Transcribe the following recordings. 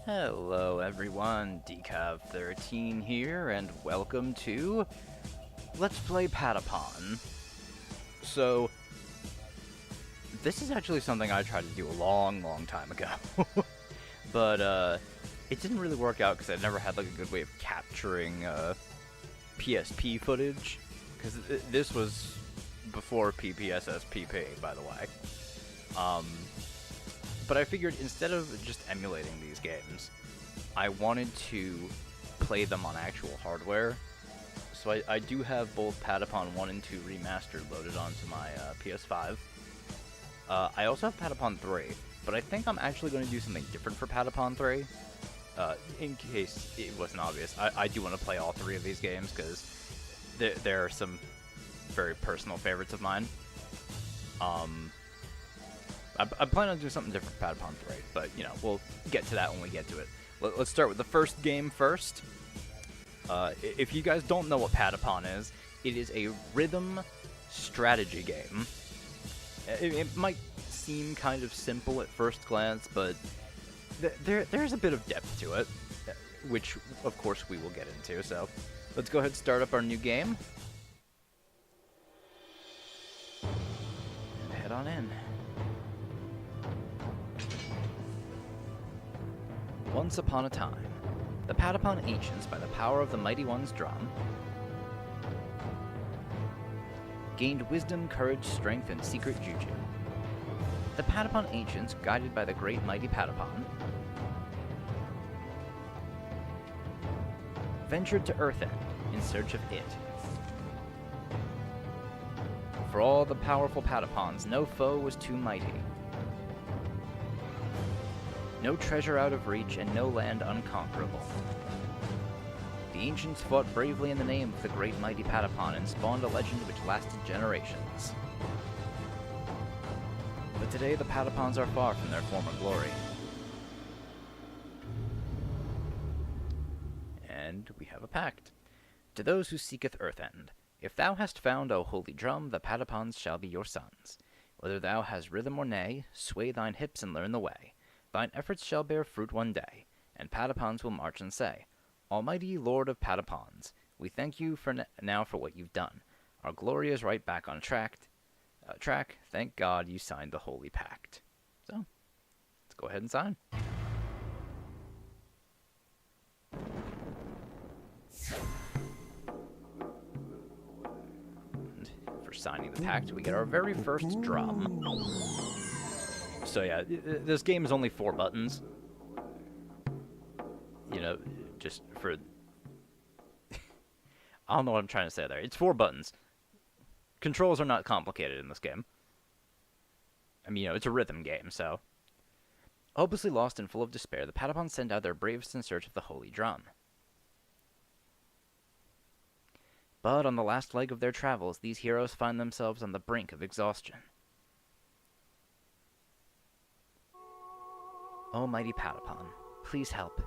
Hello everyone, Decav13 here, and welcome to Let's Play Patapon. So, this is actually something I tried to do a long time ago, but it didn't really work out because I never had like a good way of capturing PSP footage, because this was before PPSSPP, by the way. But I figured instead of just emulating these games, I wanted to play them on actual hardware. So I do have both Patapon 1 and 2 remastered loaded onto my PS5. I also have Patapon 3, but I think I'm actually going to do something different for Patapon 3. In case it wasn't obvious, I do want to play all three of these games because there are some very personal favorites of mine. I plan on doing something different for Patapon 3, but, you know, we'll get to that when we get to it. Let's start with the first game first. If you guys don't know what Patapon is, it is a rhythm strategy game. It might seem kind of simple at first glance, but there's a bit of depth to it, which, of course, we will get into. So let's go ahead and start up our new game. And head on in. Once upon a time, the Patapon ancients, by the power of the Mighty One's drum, gained wisdom, courage, strength, and secret juju. The Patapon ancients, guided by the great mighty Patapon, ventured to Earthend in search of it. For all the powerful Patapons, no foe was too mighty. No treasure out of reach, and no land unconquerable. The ancients fought bravely in the name of the great mighty Patapon and spawned a legend which lasted generations. But today the Patapons are far from their former glory. And we have a pact. To those who seeketh Earthend, if thou hast found, O holy drum, the Patapons shall be your sons. Whether thou hast rhythm or nay, sway thine hips and learn the way. Thine efforts shall bear fruit one day, and Patapons will march and say, Almighty Lord of Patapons, we thank you for now for what you've done. Our glory is right back on track. Thank God you signed the holy pact. So, let's go ahead and sign. And for signing the pact, we get our very first drum. So yeah, this game is only 4 buttons. You know, just for... I don't know what I'm trying to say there. It's 4 buttons. Controls are not complicated in this game. I mean, you know, it's a rhythm game, so... Hopelessly lost and full of despair, the Patapons send out their bravest in search of the holy drum. But on the last leg of their travels, these heroes find themselves on the brink of exhaustion. Oh, mighty Patapon, please help.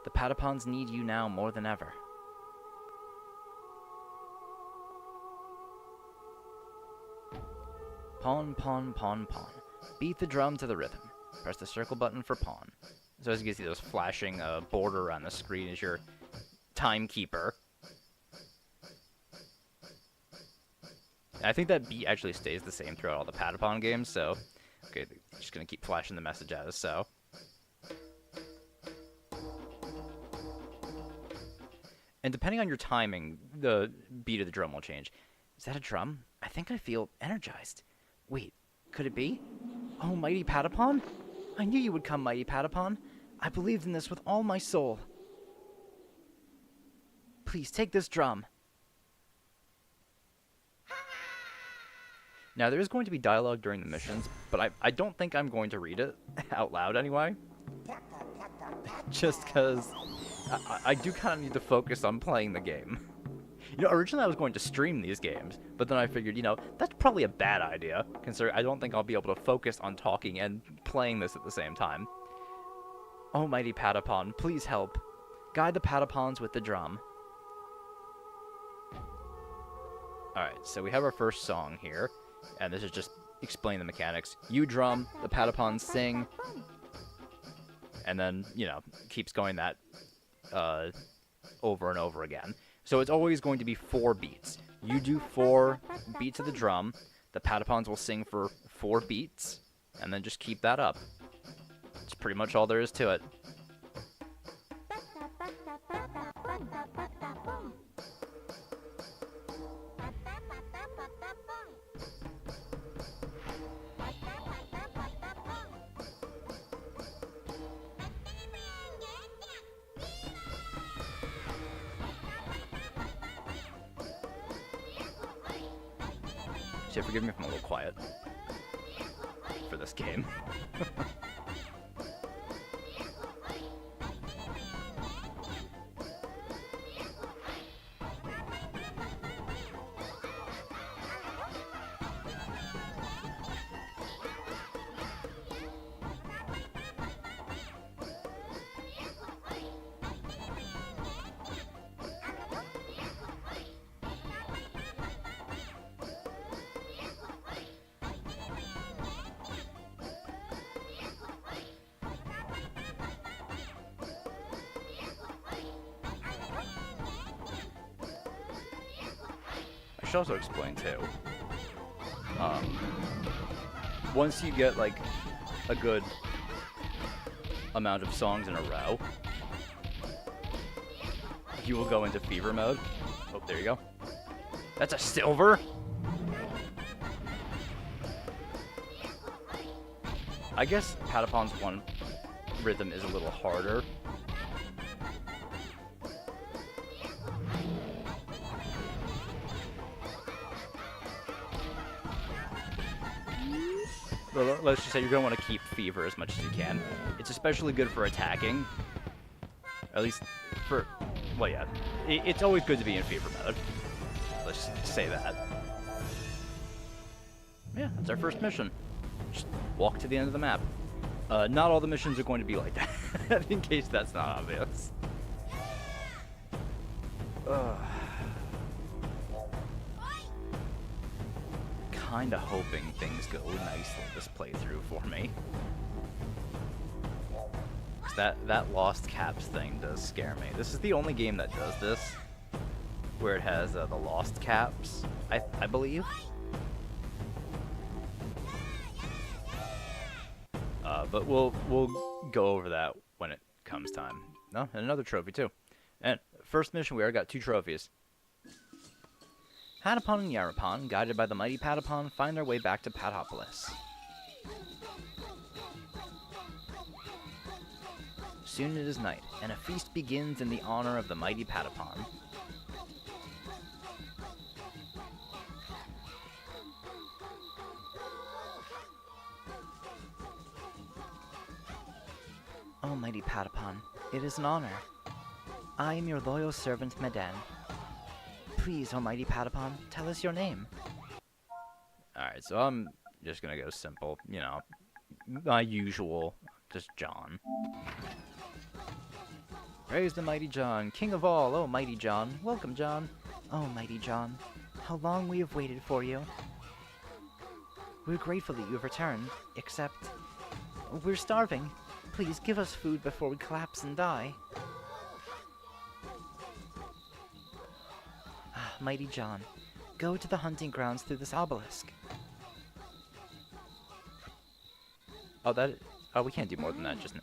The Patapons need you now more than ever. Pawn, pawn, pawn, pawn. Beat the drum to the rhythm. Press the circle button for pawn. So as you can see, those flashing border on the screen is your timekeeper. I think that beat actually stays the same throughout all the Patapon games, so... Okay, just gonna keep flashing the message at us, so... And depending on your timing, the beat of the drum will change. Is that a drum? I think I feel energized. Wait, could it be? Oh, mighty Patapon? I knew you would come, mighty Patapon. I believed in this with all my soul. Please, take this drum. Now, there is going to be dialogue during the missions, but I don't think I'm going to read it out loud anyway. Just because I do kind of need to focus on playing the game. You know, originally I was going to stream these games, but then I figured, you know, that's probably a bad idea, considering I don't think I'll be able to focus on talking and playing this at the same time. Oh, mighty Patapon, please help. Guide the Patapons with the drum. Alright, so we have our first song here. And this is just explain the mechanics. You drum, the Patapons sing, and then, keeps going that over and over again. So it's always going to be 4 beats. You do 4 beats of the drum, the Patapons will sing for 4 beats, and then just keep that up. That's pretty much all there is to it. So forgive me if I'm a little quiet for this game. I should also explain too. Once you get like a good amount of songs in a row, you will go into fever mode. Oh, there you go. That's a silver? I guess Patapon's one rhythm is a little harder. But let's just say you're going to want to keep fever as much as you can. It's especially good for attacking. At least for... Well, yeah. It's always good to be in fever mode. Let's just say that. Yeah, that's our first mission. Just walk to the end of the map. Not all the missions are going to be like that, in case that's not obvious. Kinda hoping things go nicely this playthrough for me. 'Cause that lost caps thing does scare me. This is the only game that does this, where it has the lost caps, I believe. But we'll go over that when it comes time. No, and another trophy too. And first mission, we already got 2 trophies. Patapon and Yarapon, guided by the mighty Patapon, find their way back to Patopolis. Soon it is night, and a feast begins in the honor of the mighty Patapon. Oh, mighty Patapon, it is an honor. I am your loyal servant, Medan. Please, oh mighty Patapon, tell us your name. Alright, so I'm just gonna go simple, my usual, just John. Praise the mighty John, king of all, oh mighty John. Welcome, John. Oh, mighty John, how long we have waited for you. We're grateful that you have returned, except we're starving. Please give us food before we collapse and die. Mighty John, go to the hunting grounds through this obelisk. Oh, we can't do more than that just now.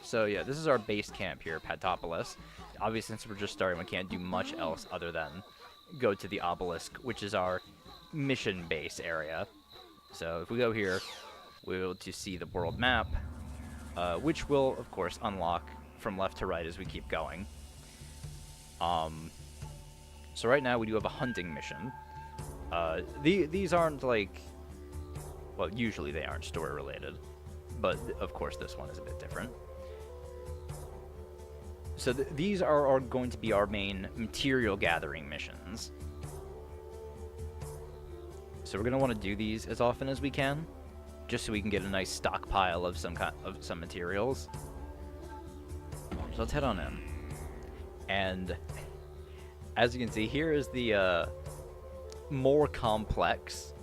So yeah, this is our base camp here, Patopolis. Obviously, since we're just starting, we can't do much else other than go to the obelisk, which is our mission base area. So if we go here, we'll be able to see the world map, which will, of course, unlock from left to right as we keep going. So right now we do have a hunting mission. These aren't like... Well, usually they aren't story related. But, of course, this one is a bit different. So these are going to be our main material gathering missions. So we're going to want to do these as often as we can, just so we can get a nice stockpile of some materials. So let's head on in. And as you can see, here is the more complex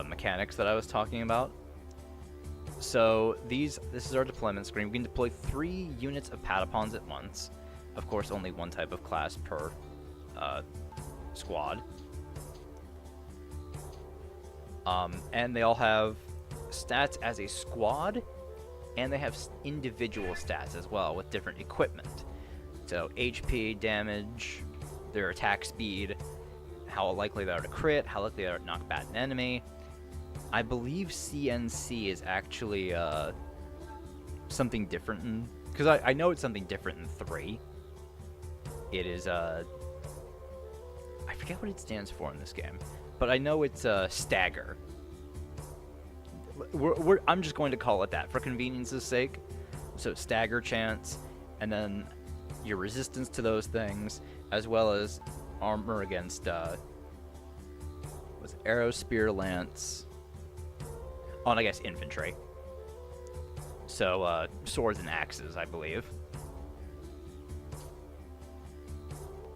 mechanics that I was talking about. So this is our deployment screen. We can deploy 3 units of Patapons at once. Of course, only one type of class per squad. And they all have stats as a squad, and they have individual stats as well with different equipment. So HP, damage, their attack speed, how likely they are to crit, how likely they are to knock back an enemy. I believe CNC is actually something different, because I know it's something different in 3. It is, I forget what it stands for in this game, but I know it's stagger. I'm just going to call it that for convenience's sake. So stagger chance, and then your resistance to those things, as well as armor against was arrow, spear, lance. Oh, and I guess infantry. So swords and axes, I believe.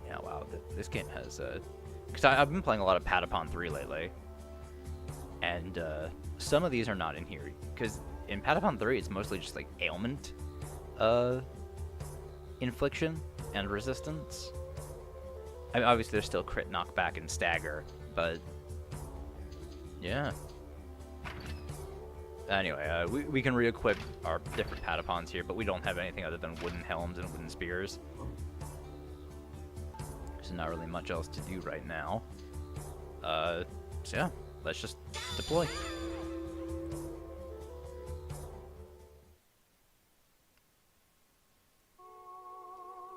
Yeah, wow. This game has because I've been playing a lot of Patapon 3 lately, and some of these are not in here because in Patapon 3 it's mostly just like ailment infliction and resistance. I mean, obviously there's still crit, knockback, and stagger, but yeah. Anyway, we can re-equip our different Patapons here, but we don't have anything other than wooden helms and wooden spears. There's not really much else to do right now. So yeah, let's just deploy.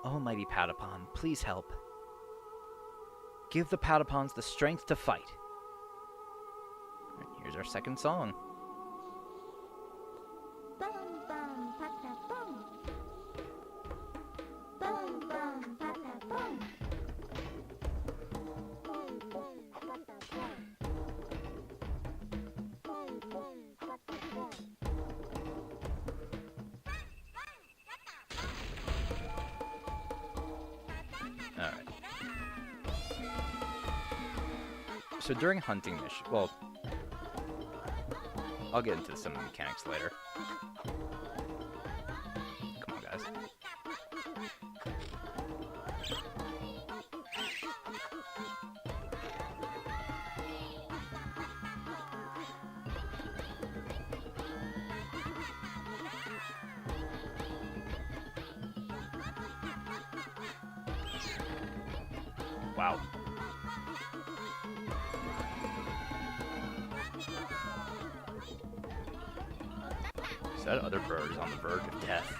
Almighty Patapon, please help. Give the Patapons the strength to fight. And here's our second song. Bum bum patapon. Bum bum patapon. Bum bum patapon. Bum bum patapon. Alright. So during hunting mission, well, I'll get into some mechanics later. Come on, guys. Wow. So that other bird is on the verge of death.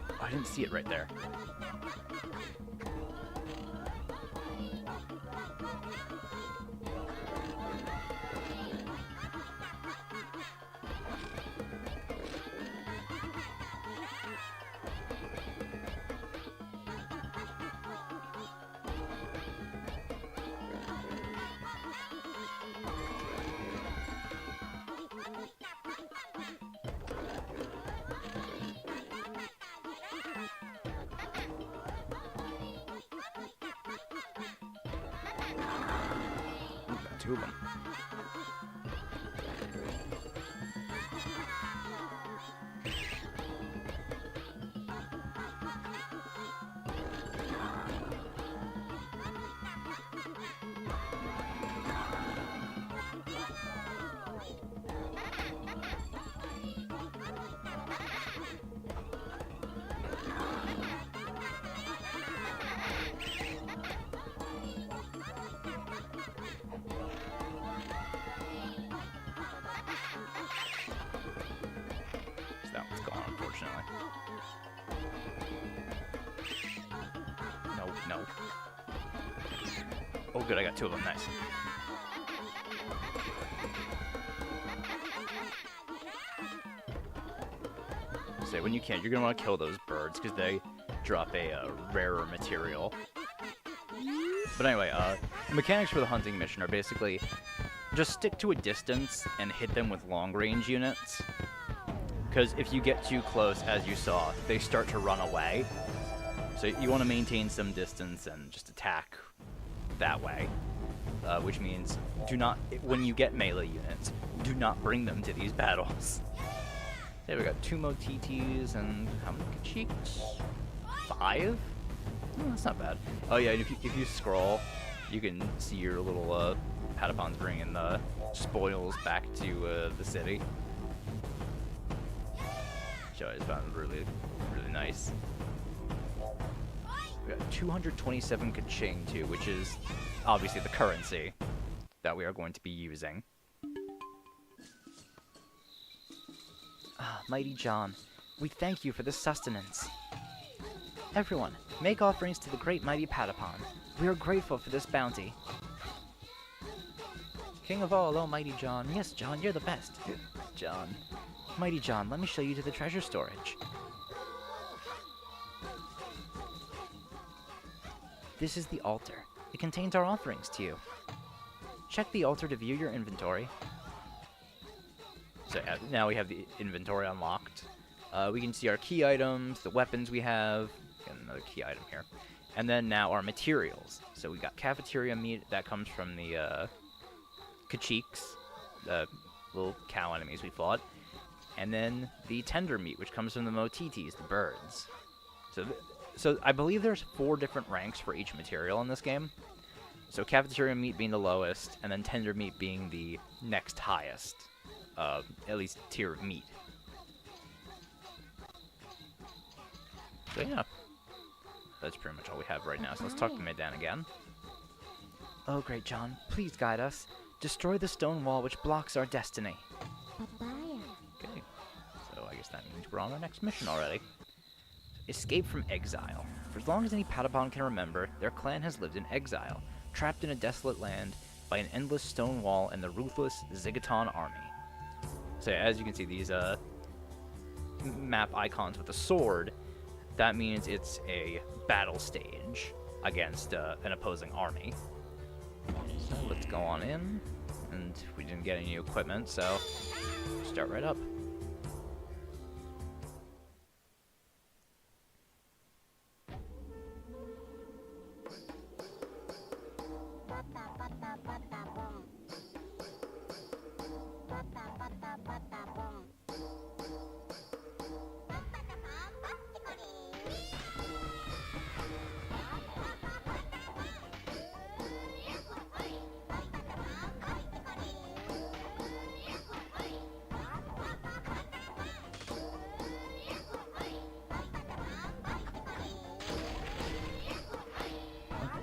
Oh, I didn't see it right there. Got 2 of them. That one's gone, unfortunately. No. Oh, good, I got 2 of them. Nice. So when you can, you're going to want to kill those birds because they drop a rarer material. But anyway, mechanics for the hunting mission are basically just stick to a distance and hit them with long-range units. Because if you get too close, as you saw, they start to run away. So you want to maintain some distance and just attack that way. which means do not, when you get melee units, do not bring them to these battles. Okay, we got 2 Motitis and how many Cheeks? 5? Oh, that's not bad. Oh yeah, and if you scroll, you can see your little Patapons bringing the spoils back to the city. Which I just found really, really nice. We got 227 Kaching too, which is obviously the currency that we are going to be using. Ah, Mighty John, we thank you for this sustenance. Everyone, make offerings to the great mighty Patapon. We are grateful for this bounty. King of all, oh Mighty John. Yes, John, you're the best. John. Mighty John, let me show you to the treasure storage. This is the altar. It contains our offerings to you. Check the altar to view your inventory. So now we have the inventory unlocked. We can see our key items, the weapons we have. Got another key item here. And then now our materials. So we got cafeteria meat that comes from the Kachiks, the little cow enemies we fought. And then the tender meat, which comes from the Motitis, the birds. So I believe there's 4 different ranks for each material in this game. So cafeteria meat being the lowest, and then tender meat being the next highest, at least tier of meat. So yeah, that's pretty much all we have right now. So let's talk to Medan again. Oh, great John, please guide us. Destroy the stone wall which blocks our destiny. Okay, so I guess that means we're on our next mission already. Escape from exile. For as long as any Patapon can remember, their clan has lived in exile, trapped in a desolate land by an endless stone wall and the ruthless Zigaton army. So as you can see, these map icons with a sword, that means it's a battle stage against an opposing army. So let's go on in, and we didn't get any new equipment, so start right up.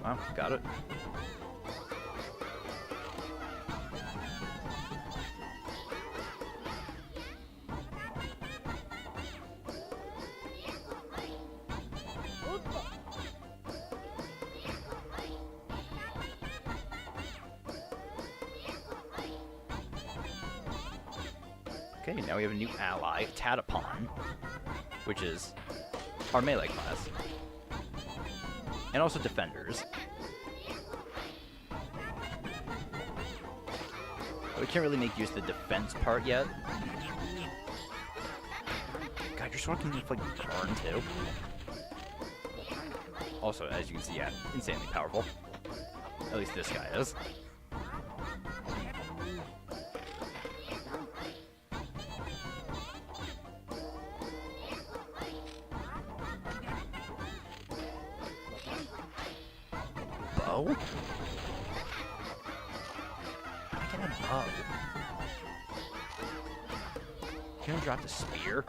Wow, got it. Okay, now we have a new ally, Patapon, which is our melee class. And also defenders. We can't really make use of the defense part yet. God, your sword can just like burn too. Also, as you can see, yeah, insanely powerful. At least this guy is. Bow? How did I get a bow? Can I drop the spear?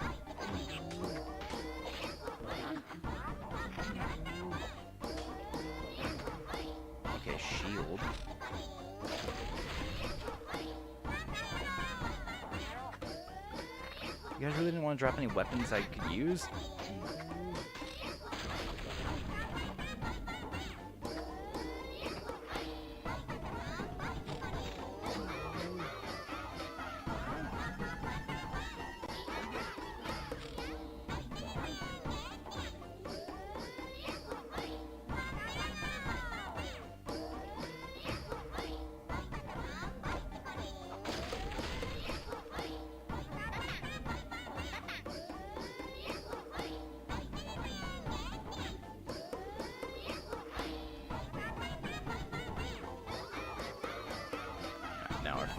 Okay, shield. You guys really didn't want to drop any weapons I could use?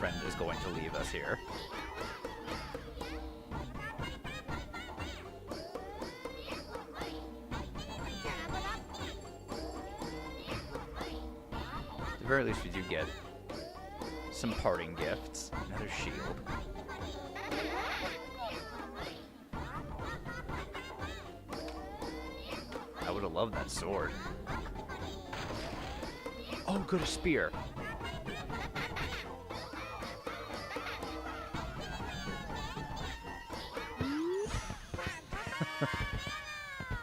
friend is going to leave us here. At the very least, we do get some parting gifts. Another shield. I would have loved that sword. Oh, good, a spear.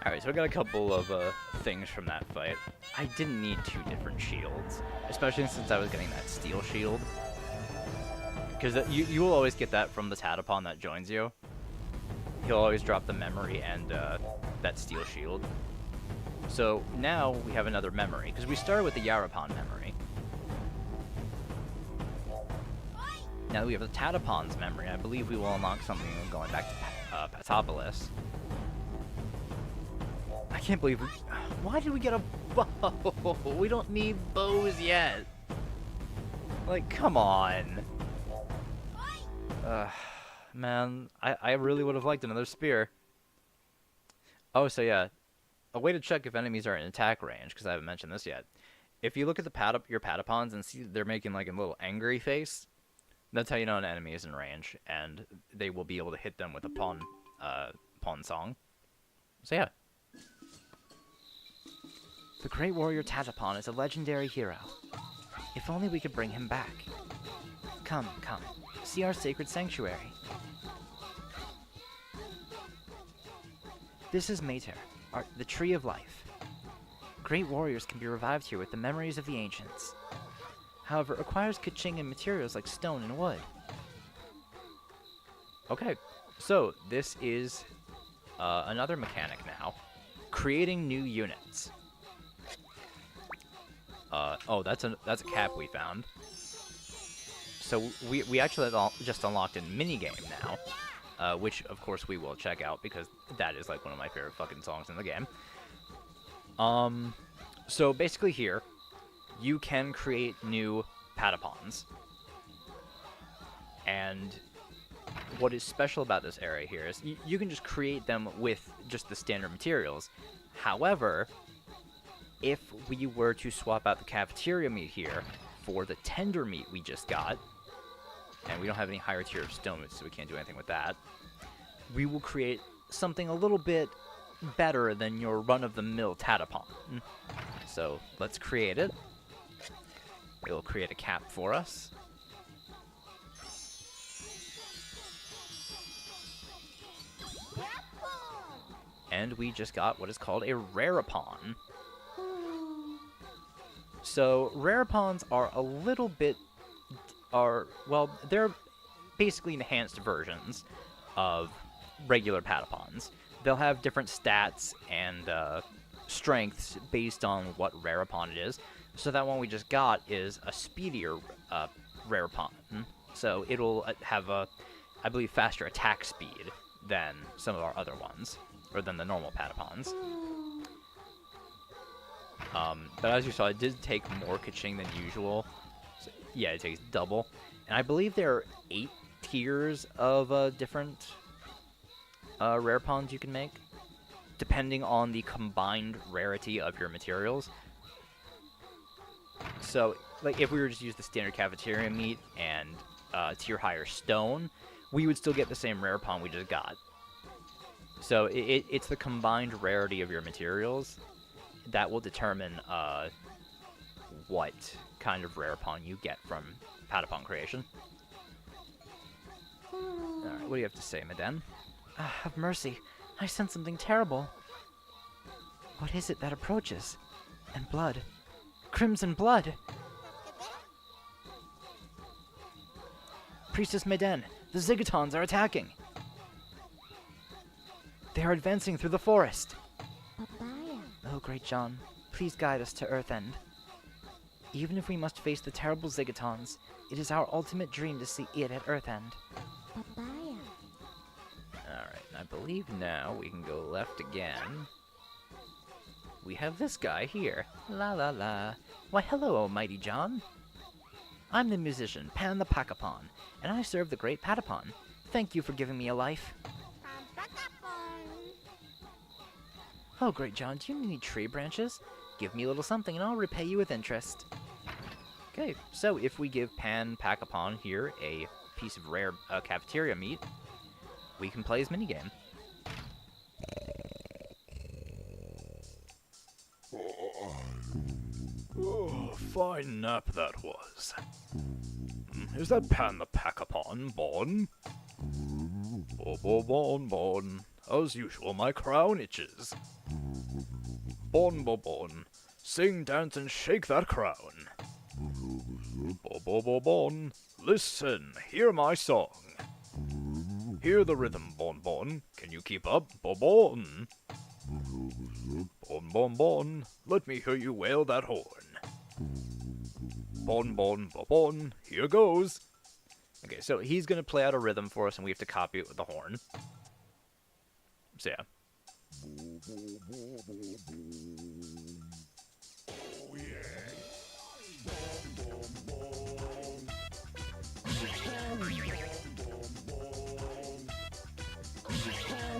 Alright, so I got a couple of things from that fight. I didn't need 2 different shields, especially since I was getting that steel shield. Because you will always get that from the Patapon that joins you. He'll always drop the memory and that steel shield. So now we have another memory, because we started with the Yarapon memory. Now that we have the Patapons memory, I believe we will unlock something going back to Patapolis. I can't believe we... Why did we get a bow? We don't need bows yet. Like, come on. Man, I really would have liked another spear. Oh, so yeah. A way to check if enemies are in attack range, because I haven't mentioned this yet. If you look at your Patapons and see they're making like a little angry face, that's how you know an enemy is in range, and they will be able to hit them with a pawn song. So yeah. The great warrior Patapon is a legendary hero. If only we could bring him back. Come, come, see our sacred sanctuary. This is Mater, the Tree of Life. Great warriors can be revived here with the memories of the ancients. However, it requires kaching and materials like stone and wood. Okay, so this is another mechanic now. Creating new units. Oh, that's a cap we found. So we actually just unlocked a minigame now, which of course we will check out because that is like one of my favorite fucking songs in the game. So basically here, you can create new Patapons. And what is special about this area here is you can just create them with just the standard materials. However, if we were to swap out the cafeteria meat here for the tender meat we just got, and we don't have any higher tier of stone, so we can't do anything with that, we will create something a little bit better than your run-of-the-mill Patapon. So let's create it. It will create a cap for us. And we just got what is called a Rarapon. So Rarapons are a little bit, well, they're basically enhanced versions of regular Patapons. They'll have different stats and strengths based on what Rarapon it is. So that one we just got is a speedier Rarapon. So it'll have a, I believe, faster attack speed than some of our other ones, or than the normal Patapons. But as you saw, it did take more kaching than usual. So, yeah, it takes double. And I believe there are 8 tiers of different Rarapons you can make, depending on the combined rarity of your materials. So, like, if we were just to use the standard cafeteria meat and tier higher stone, we would still get the same Rarapon we just got. So, it's the combined rarity of your materials that will determine what kind of Rarapon you get from Patapon creation. Alright, what do you have to say, Madame? Have mercy. I sense something terrible. What is it that approaches? And blood. Crimson blood! Priestess Maiden, the Zigatons are attacking! They are advancing through the forest! Papaya. Oh, great John, please guide us to Earthend. Even if we must face the terrible Zigatons, it is our ultimate dream to see it at Earthend. Papaya. Alright, I believe now we can go left again. We have this guy here. La la la. Why hello, mighty John. I'm the musician, Pan the Patapon, and I serve the great Patapon. Thank you for giving me a life. Patapon. Oh, great John, do you need any tree branches? Give me a little something and I'll repay you with interest. Okay, so if we give Pan Patapon here a piece of rare cafeteria meat, we can play his minigame. Oh, fine nap that was. Is that Pan the Patapon, Bon? Bon. As usual, my crown itches. Bon. Sing, dance, and shake that crown. Bon. Listen, hear my song. Hear the rhythm, Bon. Can you keep up, Bon? Bon. Let me hear you wail that horn. Bon. Here goes. Okay, so he's going to play out a rhythm for us, and we have to copy it with the horn. So, yeah.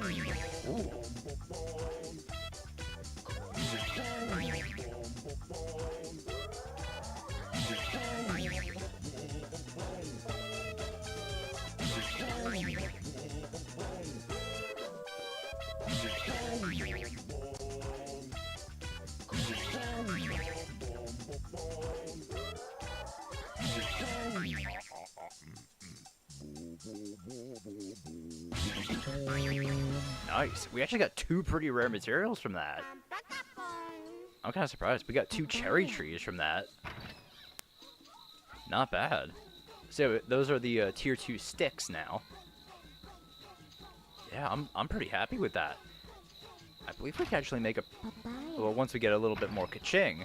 Oh, yeah. Ooh. Nice. We actually got 2 pretty rare materials from that. I'm kind of surprised. We got 2 cherry trees from that. Not bad. So those are the tier 2 sticks now. Yeah, I'm pretty happy with that. I believe we can actually make a... Well, once we get a little bit more ka-ching.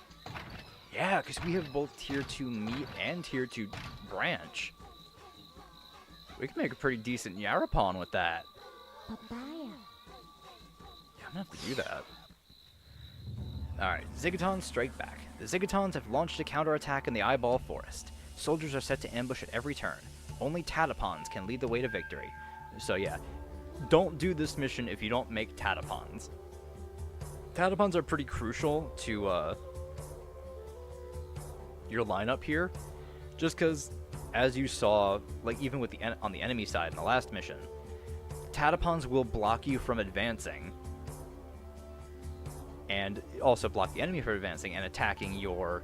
Yeah, because we have both tier 2 meat and tier 2 branch. We can make a pretty decent Yarapon with that. Papaya. Yeah, I'm gonna have to do that. Alright, Zigatons strike back. The Zigatons have launched a counterattack in the Eyeball Forest. Soldiers are set to ambush at every turn. Only Patapons can lead the way to victory. So yeah, don't do this mission if you don't make Patapons. Patapons are pretty crucial to your lineup here, just because, as you saw, like even with on the enemy side in the last mission, Patapons will block you from advancing, and also block the enemy from advancing and attacking your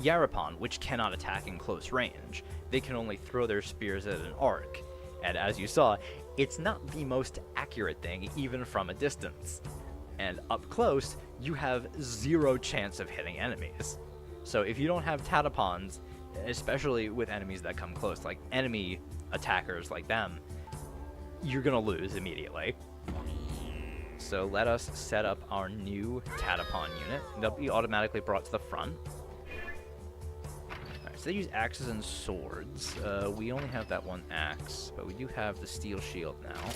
Yarapon, which cannot attack in close range. They can only throw their spears at an arc, and as you saw, it's not the most accurate thing, even from a distance. And up close, you have 0 chance of hitting enemies. So if you don't have Patapons, especially with enemies that come close, like enemy attackers like them, you're gonna lose immediately. So let us set up our new Patapon unit. They'll be automatically brought to the front. Alright, so they use axes and swords. We only have that 1 axe, but we do have the steel shield now.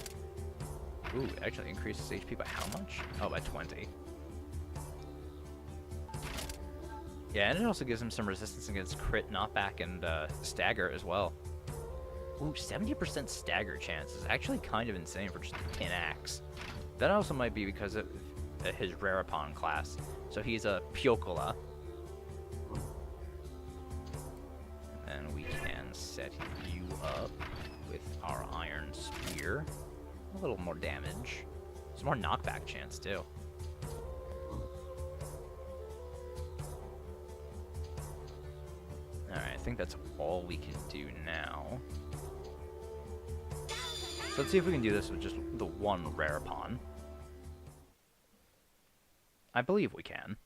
Ooh, it actually increases HP by how much? Oh, by 20. Yeah, and it also gives him some resistance against crit, knockback, and stagger as well. Ooh, 70% stagger chance is actually kind of insane for just a tin axe. That also might be because of his Rarapon class. So he's a Piocola. And we can set you up with our Iron Spear. A little more damage. Some more knockback chance, too. Alright, I think that's all we can do now. So let's see if we can do this with just the 1 Rarapon. I believe we can.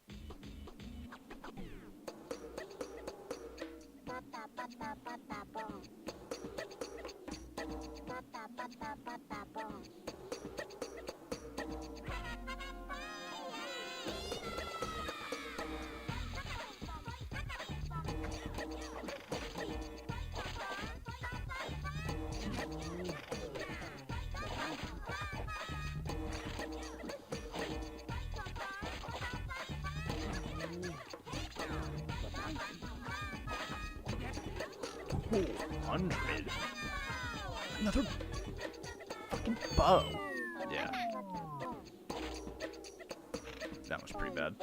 400. Another fucking bow. Yeah. That was pretty bad.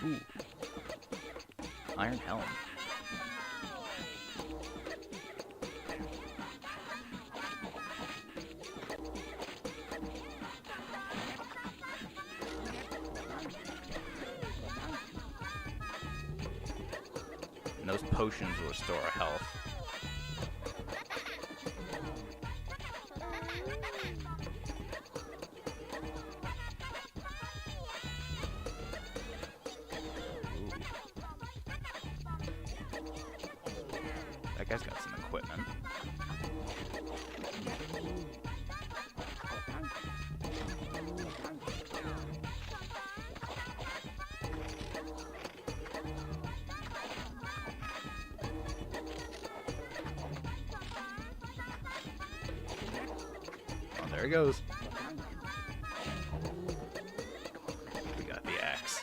Ooh. Iron Helm. And those potions will restore our health. That guy's got some equipment. Oh, there he goes. We got the axe.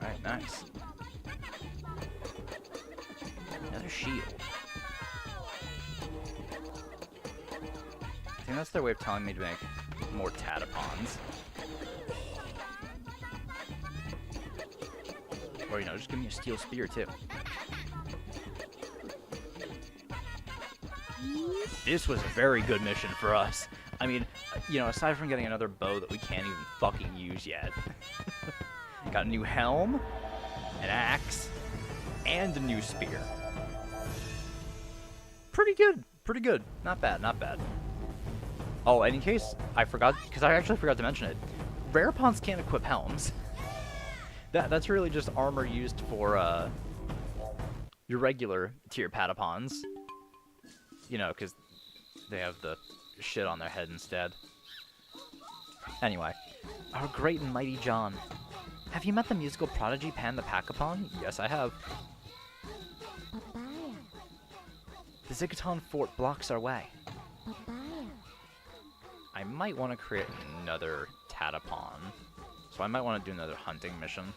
Alright, nice. Another shield. I think that's their way of telling me to make more Patapons. Or, you know, just give me a steel spear, too. This was a very good mission for us. I mean, you know, aside from getting another bow that we can't even fucking use yet. Got a new helm, an axe, and a new spear. Pretty good, pretty good. Not bad, not bad. Oh, and in case I forgot, because I actually forgot to mention it, Rarepons can't equip helms. That's really just armor used for your regular tier Patapons. You know, because they have the shit on their head instead. Anyway, our great and mighty John. Have you met the musical prodigy Pan the Patapon? Yes, I have. Papaya. The Zigaton fort blocks our way. Papaya. I might want to create another Patapon. So I might want to do another hunting mission.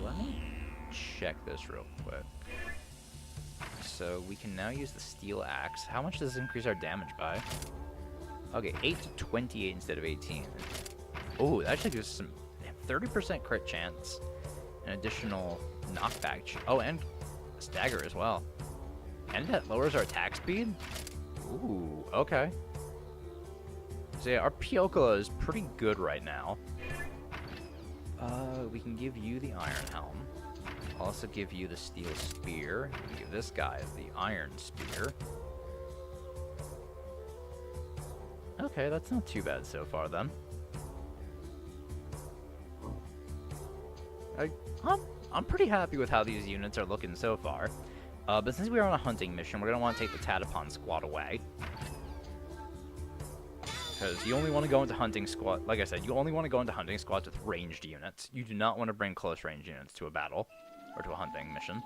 Let me check this real quick. So we can now use the steel axe. How much does this increase our damage by? Okay, 8 to 28 instead of 18. Oh, that actually gives us some 30% crit chance. An additional knockback. Oh, and stagger as well. And that lowers our attack speed? Ooh, okay. So yeah, our Piocola is pretty good right now. We can give you the Iron Helm. Also give you the Steel Spear. We can give this guy the Iron Spear. Okay, that's not too bad so far then. I'm pretty happy with how these units are looking so far. But since we are on a hunting mission, we're going to want to take the Patapon squad away. Because you only want to go into hunting squad, like I said, you only want to go into hunting squads with ranged units. You do not want to bring close range units to a battle or to a hunting mission.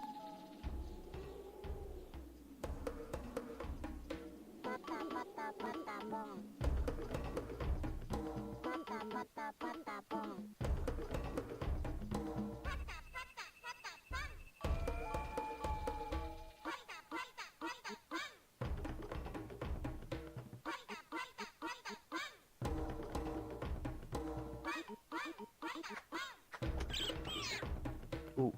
Ooh.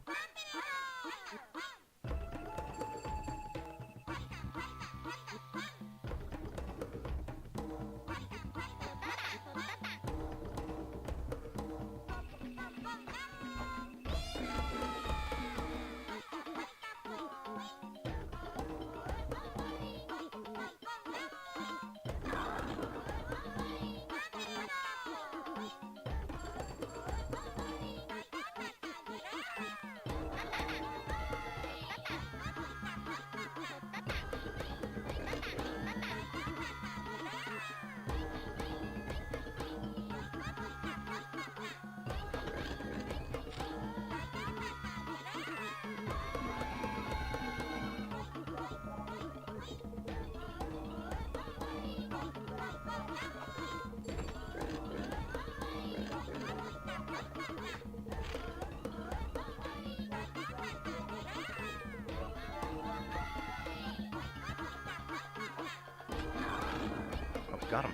Oh, got him.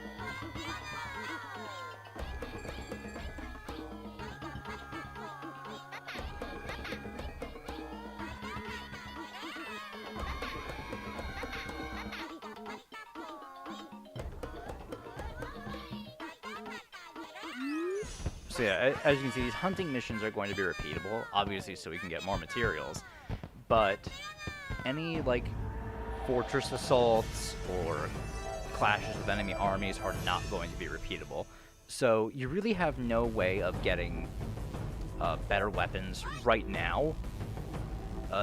So yeah, as you can see, these hunting missions are going to be repeatable, obviously so we can get more materials, but any, like, fortress assaults or clashes with enemy armies are not going to be repeatable. So you really have no way of getting better weapons right now.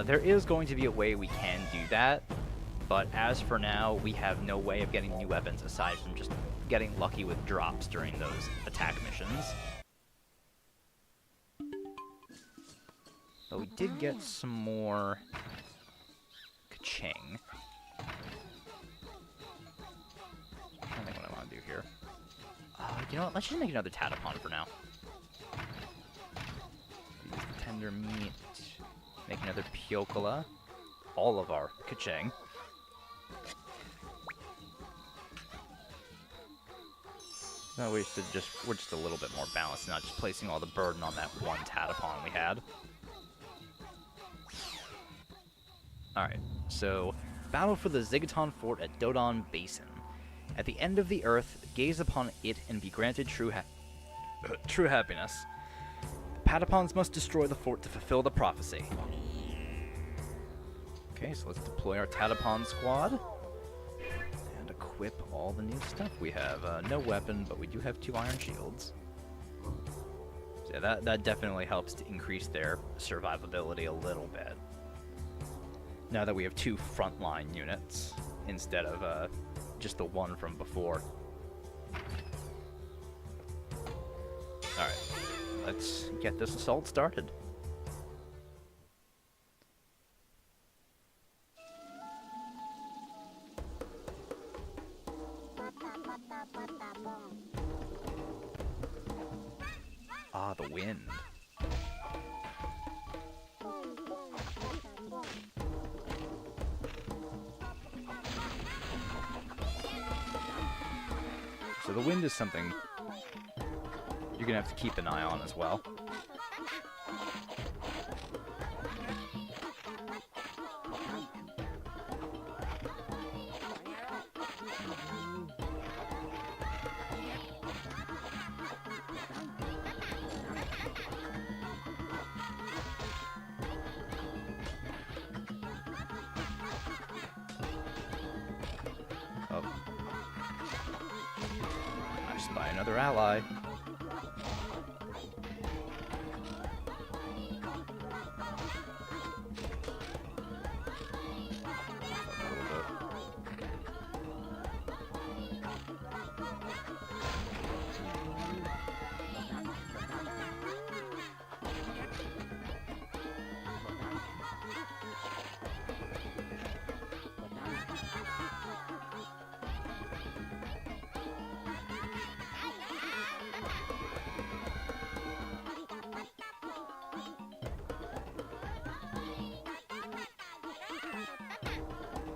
There is going to be a way we can do that, but as for now, we have no way of getting new weapons aside from just getting lucky with drops during those attack missions. But we did get some more ka-ching. I don't think what I want to do here. You know what? Let's just make another Patapon for now. Use the tender meat. Make another Piocola. All of our ka-ching. That way we're just a little bit more balanced, not just placing all the burden on that one Patapon we had. Alright, so battle for the Zigoton Fort at Dodon Basin. At the end of the earth, gaze upon it and be granted true happiness. The Patapons must destroy the fort to fulfill the prophecy. Okay, so let's deploy our Patapon squad. And equip all the new stuff we have. No weapon, but we do have 2 iron shields. So yeah, that definitely helps to increase their survivability a little bit. Now that we have 2 frontline units instead of just the one from before. Alright, let's get this assault started. Ah, the wind. So the wind is something you're gonna have to keep an eye on as well. By another ally.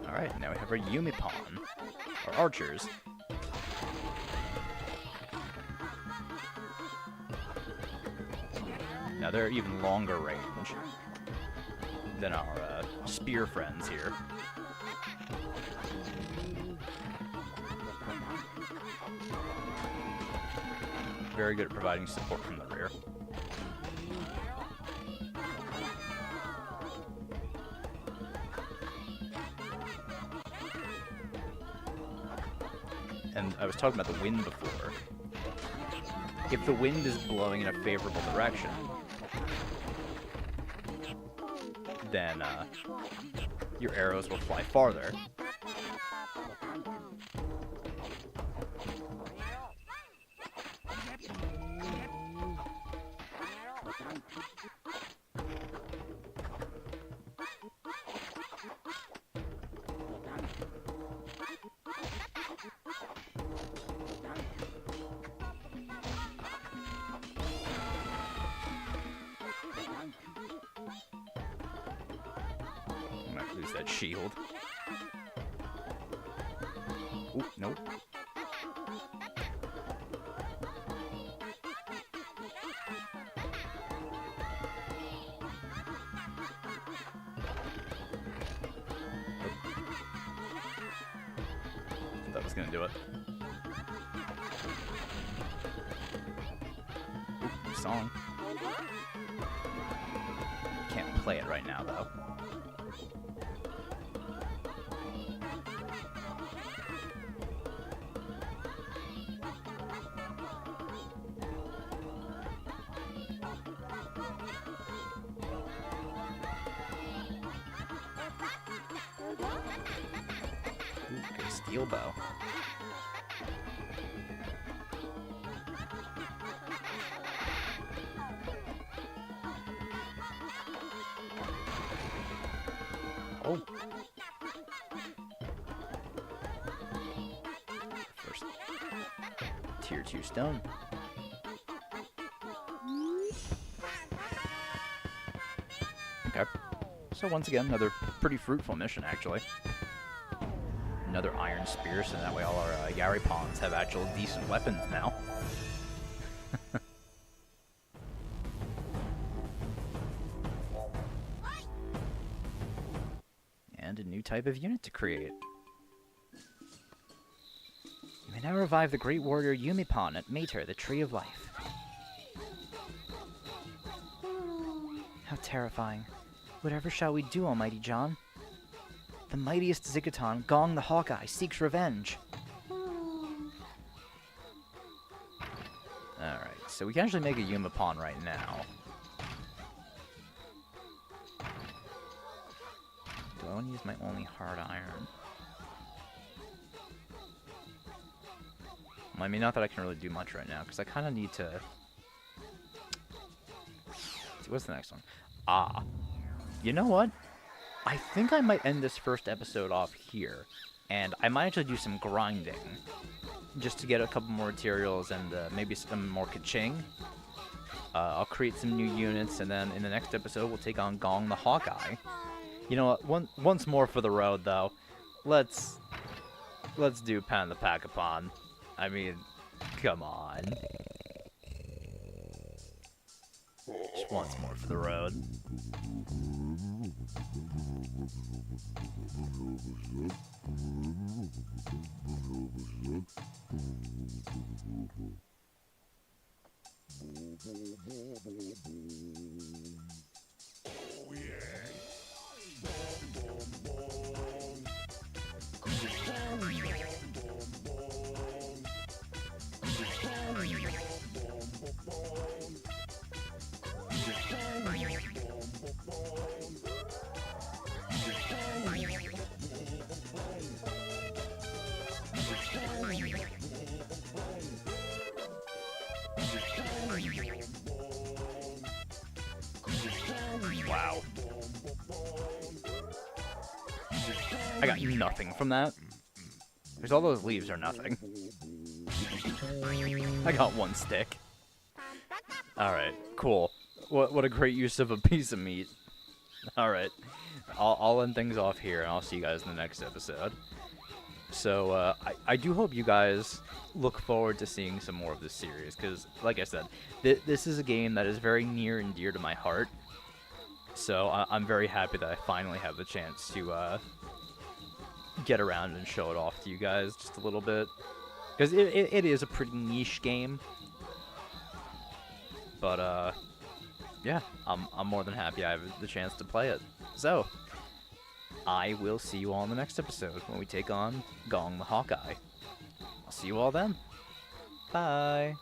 Alright, now we have our Yumipon, or archers. Now they're even longer range than our spear friends here. Very good at providing support from the rear. And I was talking about the wind before. If the wind is blowing in a favorable direction, then your arrows will fly farther. I might lose that shield. Ooh, nope. That was gonna do it. Ooh, new song. Can't play it right now, though. Ooh, get a steel bow. Oh. First tier 2 stone. Okay. So once again, another pretty fruitful mission, actually. Another iron spear, so that way all our Patapons have actual decent weapons now. And a new type of unit to create. You may now revive the great warrior Yumipon at Mater, the Tree of Life. How terrifying. Whatever shall we do, Almighty John? The mightiest Zigguton, Gong the Hawkeye, seeks revenge. Alright, so we can actually make a Yumipon right now. Do I want to use my only hard iron? Well, I mean, not that I can really do much right now, because I kind of need to... What's the next one? Ah. You know what? I think I might end this first episode off here, and I might actually do some grinding, just to get a couple more materials and maybe some more ka-ching. I'll create some new units, and then in the next episode we'll take on Gong the Hawkeye. You know what? Once more for the road, though. Let's do Pan the Patapon. I mean, come on. Just once more for the road. Wow. I got nothing from that. Because all those leaves are nothing. I got one stick. Alright, cool. What a great use of a piece of meat. Alright. I'll end things off here, and I'll see you guys in the next episode. So I do hope you guys look forward to seeing some more of this series, because, like I said, this is a game that is very near and dear to my heart. So I'm very happy that I finally have the chance to get around and show it off to you guys just a little bit. Because it is a pretty niche game. But, yeah, I'm more than happy I have the chance to play it. So, I will see you all in the next episode when we take on Gong the Hawkeye. I'll see you all then. Bye.